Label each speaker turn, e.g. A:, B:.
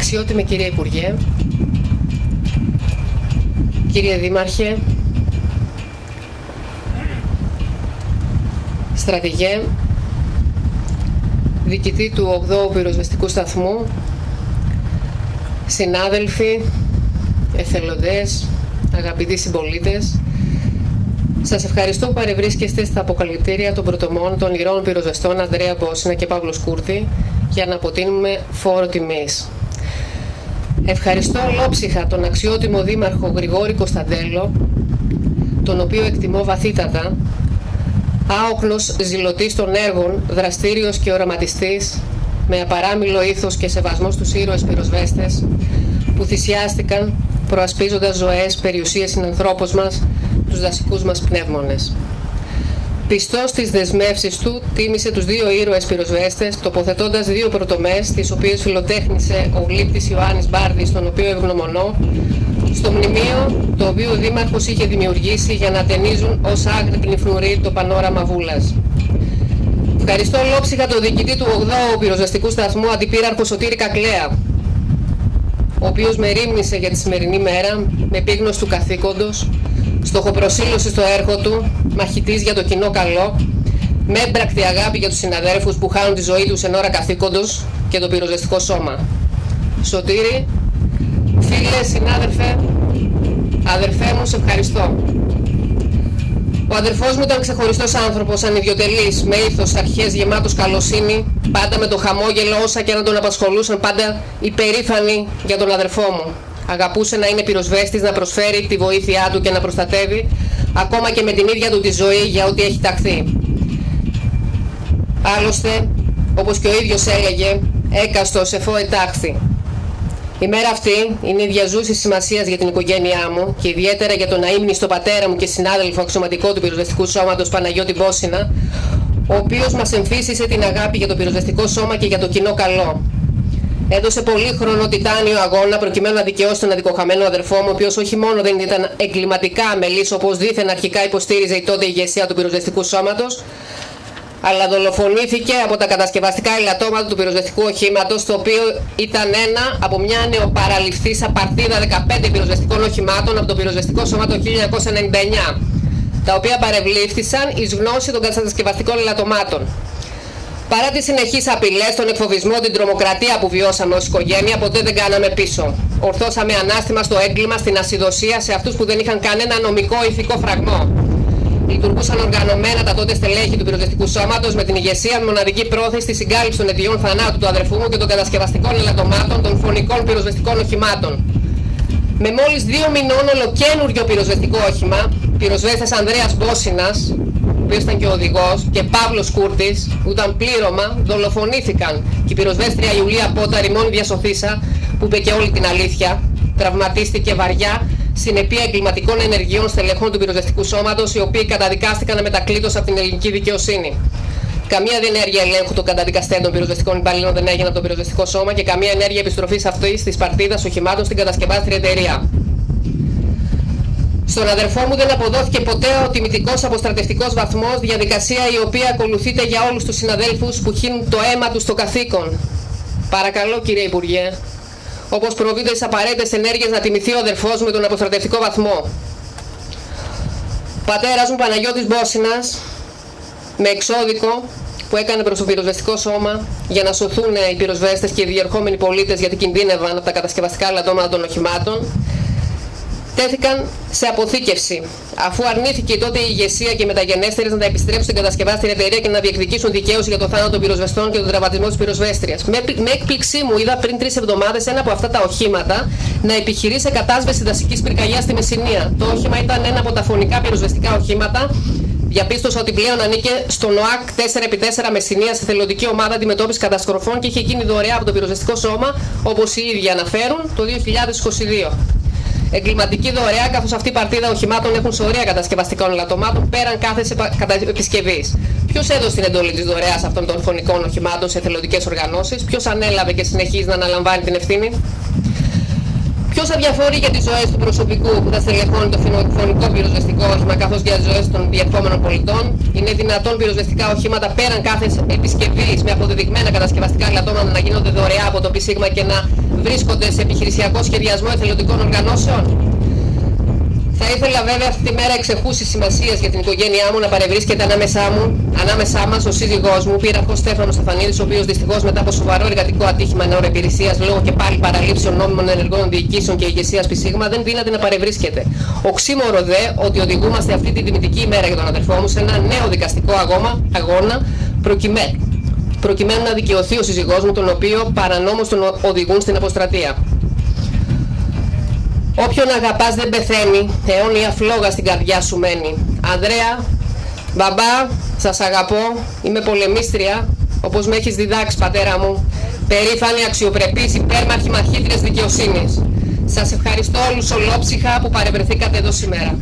A: Αξιότιμη κυρία Υπουργέ, κύριε Δήμαρχε, στρατηγέ, διοικητή του 8ου πυροσβεστικού σταθμού, συνάδελφοι, εθελοντές, αγαπητοί συμπολίτες, σας ευχαριστώ που παρευρίσκεστε στα αποκαλυπτήρια των πρωτομών των ηρών πυροσβεστών Ανδρέα Μπόσινα και Παύλο Σκούρτη για να αποτείνουμε φόρο τιμής. Ευχαριστώ ολόψυχα τον αξιότιμο Δήμαρχο Γρηγόρη Κωνσταντέλο, τον οποίο εκτιμώ βαθύτατα, άοκνος ζηλωτής των έργων, δραστήριος και οραματιστής, με απαράμιλο ήθος και σεβασμό στους ήρωες πυροσβέστες που θυσιάστηκαν προασπίζοντας ζωές, περιουσίες συνανθρώπους μας, τους δασικούς μας πνεύμονες. Πιστός στις δεσμεύσεις του, τίμησε τους δύο ήρωες πυροσβέστες, τοποθετώντας δύο πρωτομές, τις οποίες φιλοτέχνησε ο γλύπτης Ιωάννης Μπάρδης, τον οποίο ευγνωμονώ, στο μνημείο το οποίο ο Δήμαρχος είχε δημιουργήσει για να ταινίζουν ως άγρη πνιφνουρή το πανόραμα Βούλας. Ευχαριστώ ολόψυχα τον διοικητή του 8ου πυροσβεστικού σταθμού, αντιπύραρχο Σωτήρη Κακλέα, ο οποίος με ρήμνησε για τη σημερινή μέρα, με επίγνωση του καθήκοντος, στοχοπροσήλωση στο έργο του, μαχητής για το κοινό καλό, με έμπρακτη αγάπη για τους συναδέλφους που χάνουν τη ζωή τους εν ώρα καθήκοντος και το πυροσβεστικό σώμα. Σωτήρη, φίλε, συνάδελφε, αδερφέ μου, σε ευχαριστώ. Ο αδερφός μου ήταν ξεχωριστός άνθρωπος, ανιδιοτελής, με ήθος, αρχές, γεμάτος καλοσύνη, πάντα με το χαμόγελο, όσα και να τον απασχολούσαν, πάντα υπερήφανοι για τον αδερφό μου. Αγαπούσε να είναι πυροσβέστης, να προσφέρει τη βοήθειά του και να προστατεύει, ακόμα και με την ίδια του τη ζωή για ό,τι έχει ταχθεί. Άλλωστε, όπως και ο ίδιος έλεγε, έκαστος εφώ ετάχθη. Η μέρα αυτή είναι διαζούσης σημασίας για την οικογένειά μου και ιδιαίτερα για τον αείμνηστο πατέρα μου και συνάδελφο αξιωματικό του πυροσβεστικού σώματος Παναγιώτη Μπόσινα, ο οποίος μας εμφύσισε την αγάπη για το πυροσβεστικό σώμα και για το κοινό καλό. Έδωσε πολύ χρόνο τιτάνιο αγώνα προκειμένου να δικαιώσει τον αδικοχαμένο αδερφό μου, ο οποίος όχι μόνο δεν ήταν εγκληματικά αμελής όπως δήθεν αρχικά υποστήριζε η τότε ηγεσία του πυροσβεστικού σώματος, αλλά δολοφονήθηκε από τα κατασκευαστικά ελαττώματα του πυροσβεστικού οχήματος, το οποίο ήταν ένα από μια νεοπαραληφθήσα παρτίδα 15 πυροσβεστικών οχημάτων από το πυροσβεστικό σώμα το 1999, τα οποία παρευλήφθησαν εις γνώση των κατασκευαστικών ελαττωμάτων. Παρά τις συνεχείς απειλές, τον εκφοβισμό, την τρομοκρατία που βιώσαμε ως οικογένεια, ποτέ δεν κάναμε πίσω. Ορθώσαμε ανάστημα στο έγκλημα, στην ασυδοσία, σε αυτούς που δεν είχαν κανένα νομικό ηθικό φραγμό. Λειτουργούσαν οργανωμένα τα τότε στελέχη του πυροσβεστικού σώματος με την ηγεσία με μοναδική πρόθεση στη συγκάλυψη των αιτιών θανάτου του αδερφού μου και των κατασκευαστικών ελαττωμάτων των φωνικών πυροσβεστικών οχημάτων. Με μόλις 2 μηνών ολοκένουργιο πυροσβεστικό όχημα, πυροσβέστες Ανδρέας Μπόσινας, ο οποίος ήταν και ο οδηγός, και Παύλος Σκούρτης, που ήταν πλήρωμα, δολοφονήθηκαν. Και η πυροσβέστρια Ιουλία Πόταρη, μόνη διασωθήσα, που είπε και όλη την αλήθεια, τραυματίστηκε βαριά συνεπία εγκληματικών ενεργειών στελεχών του πυροσβεστικού σώματος, οι οποίοι καταδικάστηκαν να μετακλείτως από την ελληνική δικαιοσύνη. Καμία ενέργεια ελέγχου των καταδικαστέντων πυροσβεστικών υπαλλήλων δεν έγινε από το πυροσβεστικό σώμα και καμία ενέργεια επιστροφής αυτής της παρτίδας οχημάτων στην κατασκευάστρια εταιρεία. Στον αδερφό μου δεν αποδόθηκε ποτέ ο τιμητικός αποστρατευτικός βαθμός, διαδικασία η οποία ακολουθείται για όλους τους συναδέλφους που χύνουν το αίμα τους στο καθήκον. Παρακαλώ, κύριε Υπουργέ, όπως προβείται στις απαραίτητες ενέργειες, να τιμηθεί ο αδερφός μου με τον αποστρατευτικό βαθμό. Πατέρας μου Παναγιώτης Μπόσινας, με εξώδικο που έκανε προς το πυροσβεστικό σώμα για να σωθούν οι πυροσβέστες και οι διερχόμενοι πολίτες, γιατί κινδύνευαν από τα κατασκευαστικά ελαττώματα των οχημάτων, τέθηκαν σε αποθήκευση, αφού αρνήθηκε η τότε η ηγεσία και οι μεταγενέστερες να τα επιστρέψουν στην κατασκευάστρια εταιρεία και να διεκδικήσουν δικαίωση για το θάνατο των πυροσβεστών και τον τραυματισμό της πυροσβέστριας. Με έκπληξή μου, είδα πριν 3 εβδομάδες ένα από αυτά τα οχήματα να επιχειρεί σε κατάσβεση δασικής πυρκαγιάς στη Μεσσηνία. Το όχημα ήταν ένα από τα φωνικά πυροσβεστικά οχήματα. Διαπίστωσα ότι πλέον ανήκε στον ΟΑΚ 4x4 Μεσσηνία σε θελοντική ομάδα αντιμετώπισης καταστροφών και είχε γίνει δωρεά από το πυροσβεστικό σώμα, όπως οι ίδιοι αναφέρουν, το 2022. Εγκληματική δωρεά, καθώς αυτή η παρτίδα οχημάτων έχουν σωρία κατασκευαστικών ελαττωμάτων πέραν κάθε επισκευής. Ποιος έδωσε την εντολή της δωρεάς αυτών των φωνικών οχημάτων σε εθελοντικές οργανώσεις, ποιος ανέλαβε και συνεχίζει να αναλαμβάνει την ευθύνη. Ποιος αδιαφορεί για τις ζωές του προσωπικού που θα στελεχώνει το φωνικό πυροσβεστικό όχημα, καθώς και για τις ζωές των διερχόμενων πολιτών? Είναι δυνατόν πυροσβεστικά οχήματα πέραν κάθε επισκευής με αποδεδειγμένα κατασκευαστικά ελαττώματα να γίνονται δωρεά από το ΠΣ και να βρίσκονται σε επιχειρησιακό σχεδιασμό εθελοντικών οργανώσεων. Θα ήθελα βέβαια αυτή τη μέρα εξεχούσης σημασίας για την οικογένειά μου να παρευρίσκεται ανάμεσά μας ο σύζυγός μου, πύραχος Στέφανος Στεφανίδης, ο οποίος δυστυχώς μετά από σοβαρό εργατικό ατύχημα εν ώρα υπηρεσίας λόγω και πάλι παραλήψεων νόμιμων ενεργών διοικήσεων και ηγεσίας πισίγμα δεν δύναται να παρευρίσκεται. Οξύμορο δε ότι οδηγούμαστε αυτή τη τιμητική ημέρα για τον αδερφό μου σε ένα νέο δικαστικό αγώνα προκειμένου να δικαιωθεί ο σύζυγός μου, τον οποίο παρανόμως τον οδηγούν στην αποστρατεία. Όποιον αγαπάς δεν πεθαίνει, αιώνια φλόγα στην καρδιά σου μένει. Ανδρέα, μπαμπά, σας αγαπώ, είμαι πολεμίστρια, όπως με έχεις διδάξει πατέρα μου, περήφανη, αξιοπρεπής, υπέρμαχη μαχήτριας δικαιοσύνης. Σας ευχαριστώ όλους ολόψυχα που παρευρεθήκατε εδώ σήμερα.